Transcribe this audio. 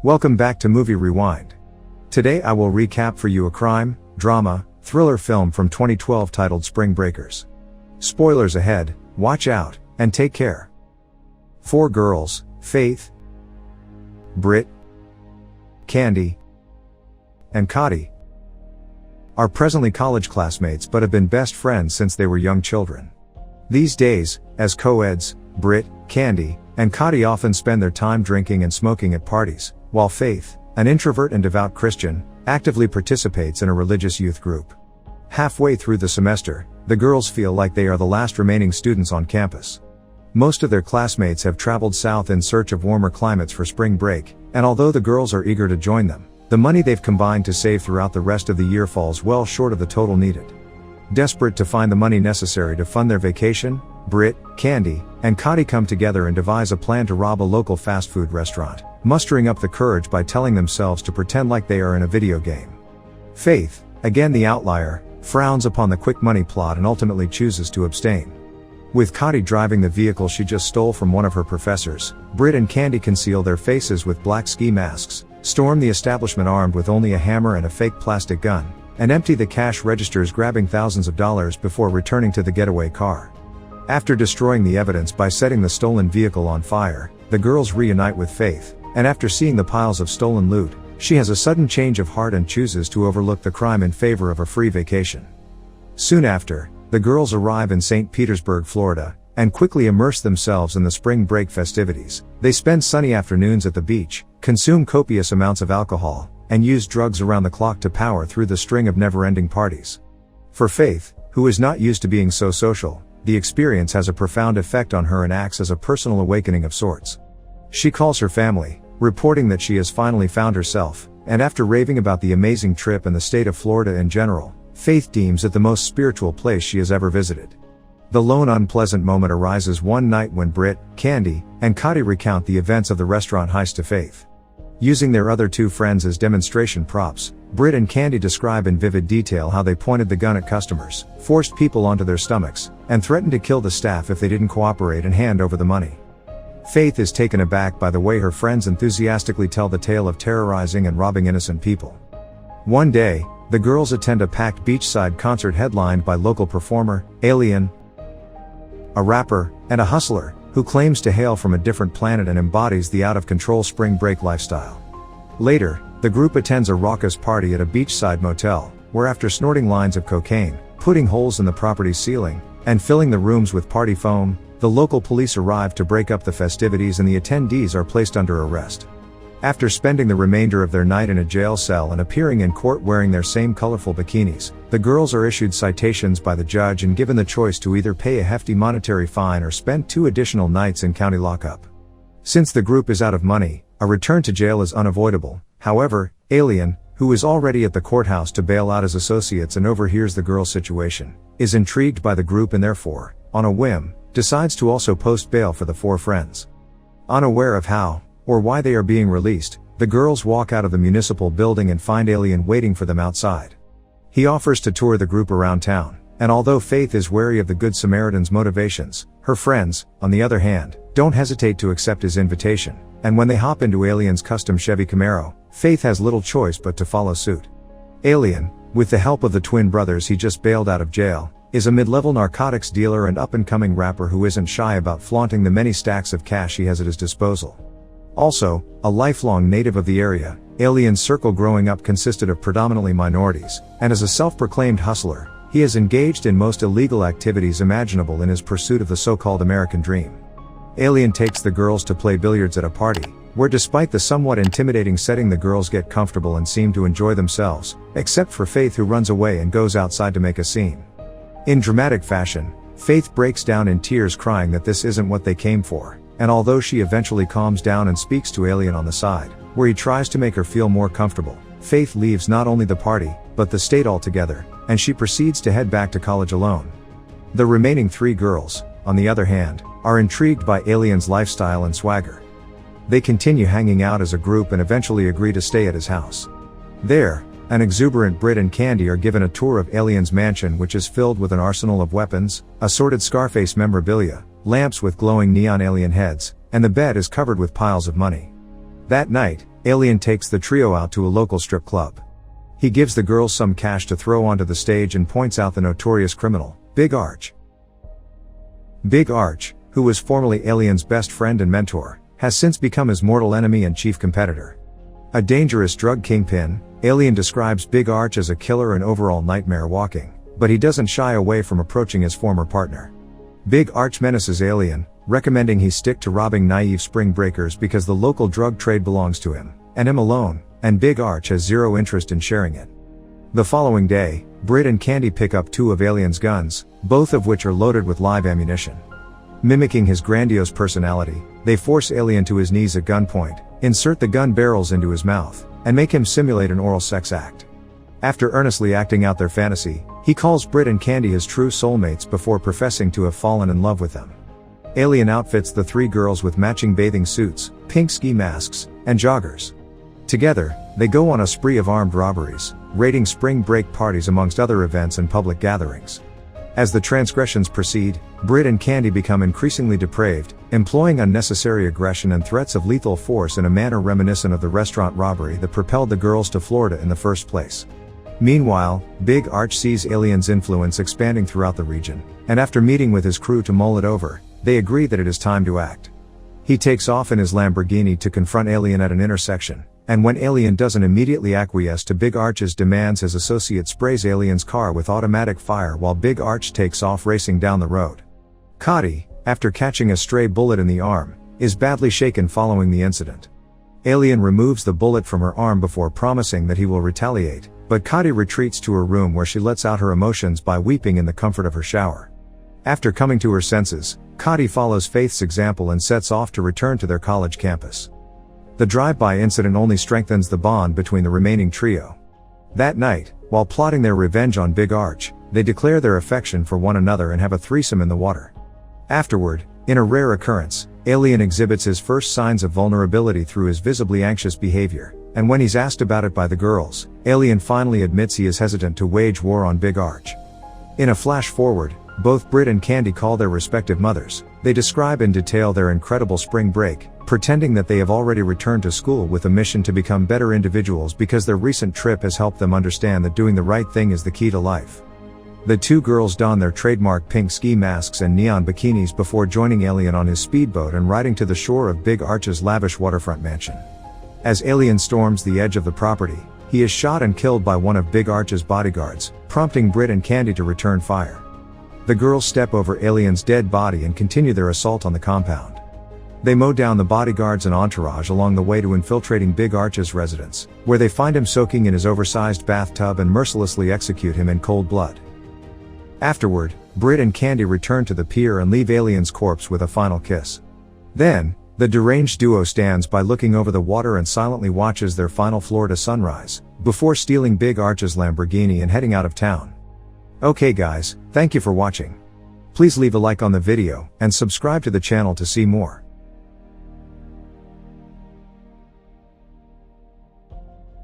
Welcome back to Movie Rewind. Today I will recap for you a crime, drama, thriller film from 2012 titled Spring Breakers. Spoilers ahead, watch out, and take care. 4 girls, Faith, Britt, Candy, and Cotty, are presently college classmates but have been best friends since they were young children. These days, as co-eds, Britt, Candy, and Cotty often spend their time drinking and smoking at parties, while Faith, an introvert and devout Christian, actively participates in a religious youth group. Halfway through the semester, the girls feel like they are the last remaining students on campus. Most of their classmates have traveled south in search of warmer climates for spring break, and although the girls are eager to join them, the money they've combined to save throughout the rest of the year falls well short of the total needed. Desperate to find the money necessary to fund their vacation, Britt, Candy, and Cotty come together and devise a plan to rob a local fast food restaurant, mustering up the courage by telling themselves to pretend like they are in a video game. Faith, again the outlier, frowns upon the quick money plot and ultimately chooses to abstain. With Cotty driving the vehicle she just stole from one of her professors, Britt and Candy conceal their faces with black ski masks, storm the establishment armed with only a hammer and a fake plastic gun, and empty the cash registers, grabbing thousands of dollars before returning to the getaway car. After destroying the evidence by setting the stolen vehicle on fire, the girls reunite with Faith, and after seeing the piles of stolen loot, she has a sudden change of heart and chooses to overlook the crime in favor of a free vacation. Soon after, the girls arrive in St. Petersburg, Florida, and quickly immerse themselves in the spring break festivities. They spend sunny afternoons at the beach, consume copious amounts of alcohol, and use drugs around the clock to power through the string of never-ending parties. For Faith, who is not used to being so social, the experience has a profound effect on her and acts as a personal awakening of sorts. She calls her family, reporting that she has finally found herself, and after raving about the amazing trip and the state of Florida in general, Faith deems it the most spiritual place she has ever visited. The lone unpleasant moment arises one night when Britt, Candy, and Cotty recount the events of the restaurant heist to Faith. Using their other 2 friends as demonstration props, Britt and Candy describe in vivid detail how they pointed the gun at customers, forced people onto their stomachs, and threatened to kill the staff if they didn't cooperate and hand over the money. Faith is taken aback by the way her friends enthusiastically tell the tale of terrorizing and robbing innocent people. One day, the girls attend a packed beachside concert headlined by local performer, Alien, a rapper, and a hustler, who claims to hail from a different planet and embodies the out-of-control spring break lifestyle. Later, the group attends a raucous party at a beachside motel, where after snorting lines of cocaine, putting holes in the property's ceiling, and filling the rooms with party foam, the local police arrive to break up the festivities and the attendees are placed under arrest. After spending the remainder of their night in a jail cell and appearing in court wearing their same colorful bikinis, the girls are issued citations by the judge and given the choice to either pay a hefty monetary fine or spend 2 additional nights in county lockup. Since the group is out of money, a return to jail is unavoidable. However, Alien, who is already at the courthouse to bail out his associates and overhears the girls' situation, is intrigued by the group and therefore, on a whim, decides to also post bail for the 4 friends. Unaware of how or why they are being released, the girls walk out of the municipal building and find Alien waiting for them outside. He offers to tour the group around town, and although Faith is wary of the Good Samaritan's motivations, her friends, on the other hand, don't hesitate to accept his invitation, and when they hop into Alien's custom Chevy Camaro, Faith has little choice but to follow suit. Alien, with the help of the twin brothers he just bailed out of jail, is a mid-level narcotics dealer and up-and-coming rapper who isn't shy about flaunting the many stacks of cash he has at his disposal. Also, a lifelong native of the area, Alien's circle growing up consisted of predominantly minorities, and as a self-proclaimed hustler, he is engaged in most illegal activities imaginable in his pursuit of the so-called American dream. Alien takes the girls to play billiards at a party, where despite the somewhat intimidating setting the girls get comfortable and seem to enjoy themselves, except for Faith who runs away and goes outside to make a scene. In dramatic fashion, Faith breaks down in tears crying that this isn't what they came for, and although she eventually calms down and speaks to Alien on the side, where he tries to make her feel more comfortable, Faith leaves not only the party, but the state altogether, and she proceeds to head back to college alone. The remaining 3 girls, on the other hand, are intrigued by Alien's lifestyle and swagger. They continue hanging out as a group and eventually agree to stay at his house. There, an exuberant Britt and Candy are given a tour of Alien's mansion, which is filled with an arsenal of weapons, assorted Scarface memorabilia, lamps with glowing neon alien heads, and the bed is covered with piles of money. That night, Alien takes the trio out to a local strip club. He gives the girls some cash to throw onto the stage and points out the notorious criminal, Big Arch. Big Arch, who was formerly Alien's best friend and mentor, has since become his mortal enemy and chief competitor. A dangerous drug kingpin, Alien describes Big Arch as a killer and overall nightmare walking, but he doesn't shy away from approaching his former partner. Big Arch menaces Alien, recommending he stick to robbing naive spring breakers because the local drug trade belongs to him, and him alone, and Big Arch has zero interest in sharing it. The following day, Britt and Candy pick up two of Alien's guns, both of which are loaded with live ammunition. Mimicking his grandiose personality, they force Alien to his knees at gunpoint, insert the gun barrels into his mouth, and make him simulate an oral sex act. After earnestly acting out their fantasy, he calls Britt and Candy his true soulmates before professing to have fallen in love with them. Alien outfits the three girls with matching bathing suits, pink ski masks, and joggers. Together, they go on a spree of armed robberies, raiding spring break parties amongst other events and public gatherings. As the transgressions proceed, Britt and Candy become increasingly depraved, employing unnecessary aggression and threats of lethal force in a manner reminiscent of the restaurant robbery that propelled the girls to Florida in the first place. Meanwhile, Big Arch sees Alien's influence expanding throughout the region, and after meeting with his crew to mull it over, they agree that it is time to act. He takes off in his Lamborghini to confront Alien at an intersection, and when Alien doesn't immediately acquiesce to Big Arch's demands, his associate sprays Alien's car with automatic fire while Big Arch takes off racing down the road. Cotty, after catching a stray bullet in the arm, is badly shaken following the incident. Alien removes the bullet from her arm before promising that he will retaliate, but Cotty retreats to her room where she lets out her emotions by weeping in the comfort of her shower. After coming to her senses, Cotty follows Faith's example and sets off to return to their college campus. The drive-by incident only strengthens the bond between the remaining trio. That night, while plotting their revenge on Big Arch, they declare their affection for one another and have a threesome in the water. Afterward, in a rare occurrence, Alien exhibits his first signs of vulnerability through his visibly anxious behavior, and when he's asked about it by the girls, Alien finally admits he is hesitant to wage war on Big Arch. In a flash forward, both Britt and Candy call their respective mothers. They describe in detail their incredible spring break, pretending that they have already returned to school with a mission to become better individuals because their recent trip has helped them understand that doing the right thing is the key to life. The two girls don their trademark pink ski masks and neon bikinis before joining Alien on his speedboat and riding to the shore of Big Arch's lavish waterfront mansion. As Alien storms the edge of the property, he is shot and killed by one of Big Arch's bodyguards, prompting Britt and Candy to return fire. The girls step over Alien's dead body and continue their assault on the compound. They mow down the bodyguards and entourage along the way to infiltrating Big Arch's residence, where they find him soaking in his oversized bathtub and mercilessly execute him in cold blood. Afterward, Britt and Candy return to the pier and leave Alien's corpse with a final kiss. Then, the deranged duo stands by looking over the water and silently watches their final Florida sunrise, before stealing Big Arch's Lamborghini and heading out of town. Okay guys, thank you for watching. Please leave a like on the video, and subscribe to the channel to see more.